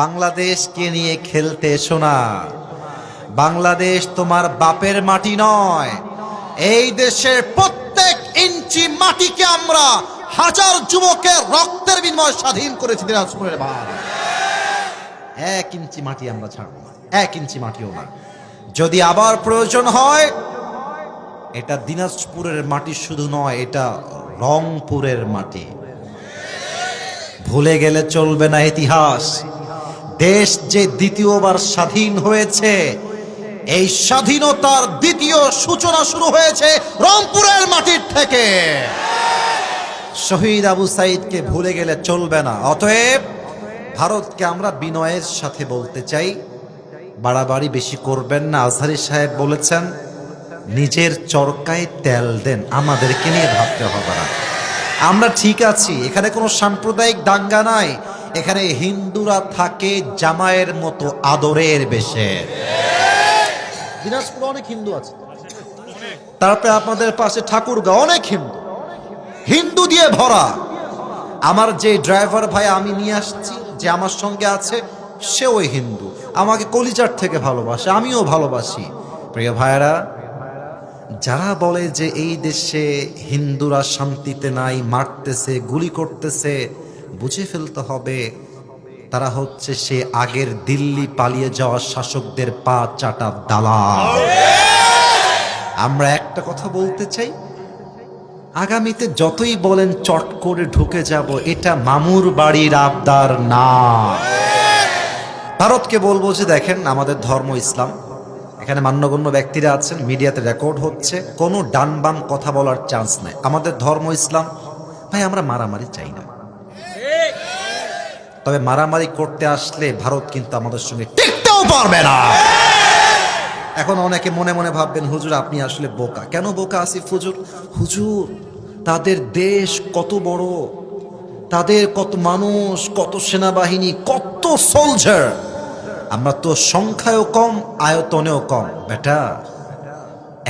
বাংলাদেশকে নিয়ে খেলতে এসো না। বাংলাদেশ তোমার বাপের মাটি নয়। এই দেশের প্রত্যেক ইঞ্চি মাটিকে আমরা হাজার যুবকের রক্তের বিনিময়ে স্বাধীন করেছি। দিনাজপুরের ভাই, 1 ইঞ্চি মাটি আমরা ছাড়ব না, 1 ইঞ্চি মাটিও না। যদি আবার প্রয়োজন হয়, এটা দিনাজপুরের মাটি শুধু নয়, এটা রংপুরের মাটি। ভুলে গেলে চলবে না ইতিহাস। দেশ যে দ্বিতীয়বার স্বাধীন হয়েছে, এই স্বাধীনতার দ্বিতীয় সূচনা শুরু হয়েছে রংপুরের মাটির থেকে। শহীদ আবু সাইদকে ভুলে গেলে চলবে না। অতএব ভারতকে আমরা বিনয়ের সাথে বলতে চাই, বাড়াবাড়ি বেশি করবেন না। আজহারী সাহেব বলেছেন, নিজের চরকায় তেল দেন, আমাদেরকে নিয়ে ভাবতে হবে না। আমরা ঠিক আছি, এখানে কোনো সাম্প্রদায়িক দাঙ্গা নাই। এখানে হিন্দুরা থাকে জামাইয়ের মতো আদরের বেশে। দিনাজপুরে অনেক হিন্দু আছে, তারপরে আপনাদের পাশে ঠাকুরগাঁও, অনেক হিন্দু, হিন্দু দিয়ে ভরা। আমার যে ড্রাইভার ভাই আমি নিয়ে আসছি, যে আমার সঙ্গে আছে, সে ওই হিন্দু, আমাকে কলিজার থেকে ভালোবাসে, আমিও ভালোবাসি। প্রিয় ভাইয়েরা, যারা বলে যে এই দেশে হিন্দুরা শান্তিতে নাই, মারতেছে, গুলি করতেছে, বুঝে ফেলতে হবে তারা হচ্ছে সে আগের দিল্লি পালিয়ে যাওয়া শাসকদের পা চাটা দালাল। আমরা একটা কথা বলতে চাই, আগামীতে যতই বলেন চট করে ঢুকে যাব, এটা মামুর বাড়ির আবদার না। ভারতকে বলবো যে দেখেন, আমাদের ধর্ম ইসলাম, এখানে মান্যগণ্য ব্যক্তিরা আছেন, মিডিয়াতে রেকর্ড হচ্ছে, কোনো ডান বাম কথা বলার চান্স নাই। আমাদের ধর্ম ইসলাম। ভাই, আমরা মারামারি চাই না, তবে মারামারি করতে আসলে ভারত কিন্তু আমাদের সঙ্গে টিকতেও পারবে না। এখন অনেকে মনে মনে ভাববেন, হুজুর আপনি আসলে বোকা। কেন বোকা আসিফ হুজুর? হুজুর, তাদের দেশ কত বড়, তাদের কত মানুষ, কত সেনাবাহিনী, কত সোলজার। আমরা তো সংখ্যায়ও কম, আয়তনেও কম। বেটা,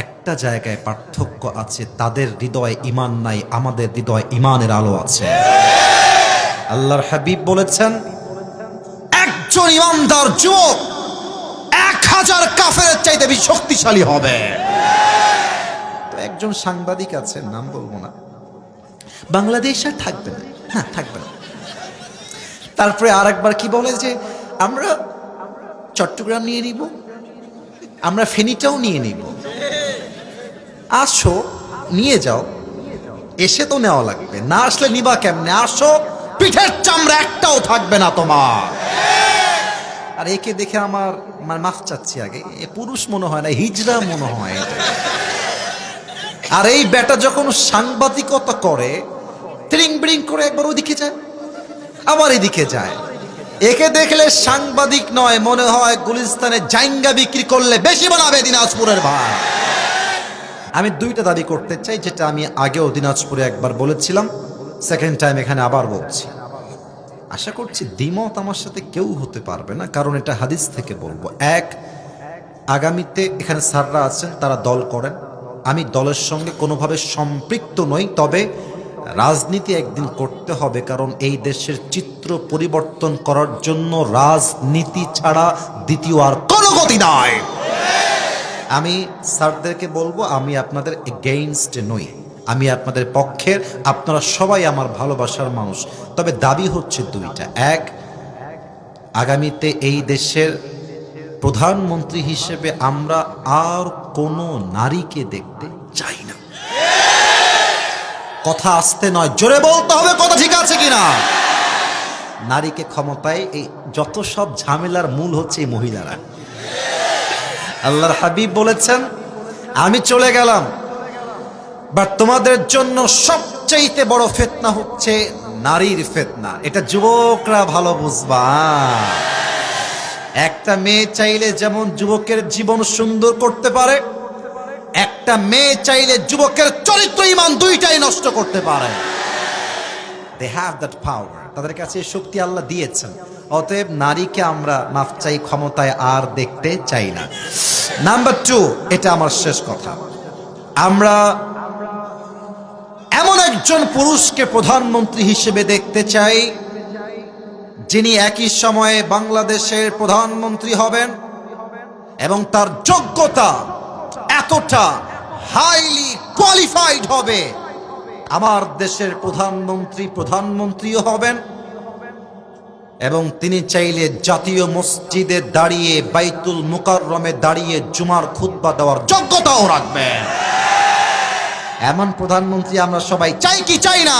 একটা জায়গায় পার্থক্য আছে, তাদের হৃদয়ে ঈমান নাই, আমাদের হৃদয়ে ঈমানের আলো আছে। আল্লাহর হাবিব বলেছেন, একজন ঈমানদার যুবক 1000 কাফেরের চাইতে বেশি শক্তিশালী হবে। তো একজন সাংবাদিক আছে, নাম বলবো না, বাংলাদেশ আর থাকবে না, হ্যাঁ থাকবে না। তারপরে আরেকবার কি বলে যে আমরা চট্টগ্রাম নিয়ে নিব, আমরা ফেনীটাও নিয়ে নিব। আসো, নিয়ে যাও, এসে তো নেওয়া লাগবে, না আসলে নিবা কেমনে? আসো, পিঠের চামড়া একটাও থাকবে না তোমার। আর একে দেখে আমার মাফ চাচ্ছি, আগে এ পুরুষ মনে হয় না, হিজড়া মনে হয়। আর এই বেটা যখন সাংবাদিকতা করে, ট্রিং ব্রিং করে একবার ওদিকে যায়, আবার এদিকে যায়। একে দেখলে সাংবাদিক নয়, মনে হয় গুলিস্তানে জাইঙ্গা বিক্রি করলে বেশি বানাবে দিনাজপুরের ভাই। আমি 2টা দাবি করতে চাই, যেটা আমি আগেও দিনাজপুরে একবার বলেছিলাম, সেকেন্ড টাইম এখানে আবার বলছি। আশা করছি দ্বিমত আমার সাথে কেউ হতে পারবে না, কারণ এটা হাদিস থেকে বলবো। এক, আগামীতে এখানে স্যাররা আছেন, তারা দল করেন, আমি দলের সঙ্গে কোনোভাবে সম্পৃক্ত নই, তবে রাজনীতি একদিন করতে হবে, কারণ এই দেশের চিত্র পরিবর্তন করার জন্য রাজনীতি ছাড়া দ্বিতীয় আর কোনো গতি নাই। আমি স্যারদেরকে বলবো, আমি আপনাদের এগেইনস্টে নই, আমি আপনাদের পক্ষের, আপনারা সবাই আমার ভালোবাসার মানুষ। তবে দাবি হচ্ছে 2টা। এক, আগামীতে এই দেশের প্রধানমন্ত্রী হিসেবে আমরা আর কোনো নারীকে দেখতে চাই না। কথা আসতে নয়, জোরে বলতে হবে, কথা ঠিক আছে কিনা? নারীকে ক্ষমতায়, এই যত সব ঝামেলার মূল হচ্ছে এই মহিলারা। আল্লাহর হাবিব বলেছেন, আমি চলে গেলাম, বাট তোমাদের জন্য সবচাইতে বড় ফিতনা হচ্ছে নারীর ফিতনা। এটা যুবকরা ভালো বুঝবা। একটা মেয়ে চাইলে যেমন যুবকের জীবন সুন্দর করতে পারে, একটা মেয়ে চাইলে যুবকের চরিত্র ঈমান 2টাই নষ্ট করতে পারে। They have that power, তাদের কাছে এই শক্তি আল্লাহ দিয়েছেন। অতএব নারীকে আমরা মাফ চাই, ক্ষমতায় আর দেখতে চাই না। নাম্বার 2, এটা আমার শেষ কথা, আমরা এমন একজন পুরুষকে প্রধানমন্ত্রী হিসেবে দেখতে চাই যিনি একই সময়ে বাংলাদেশের প্রধানমন্ত্রী হবেন এবং তার যোগ্যতা এতটা হাইলি কোয়ালিফাইড হবে, আমার দেশের প্রধানমন্ত্রীও হবেন এবং তিনি চাইলে জাতীয় মসজিদে দাঁড়িয়ে বাইতুল মুকাররমে দাঁড়িয়ে জুমার খুতবা দেওয়ার যোগ্যতাও রাখবেন। এমন প্রধানমন্ত্রী আমরা সবাই চাই কি চাই না?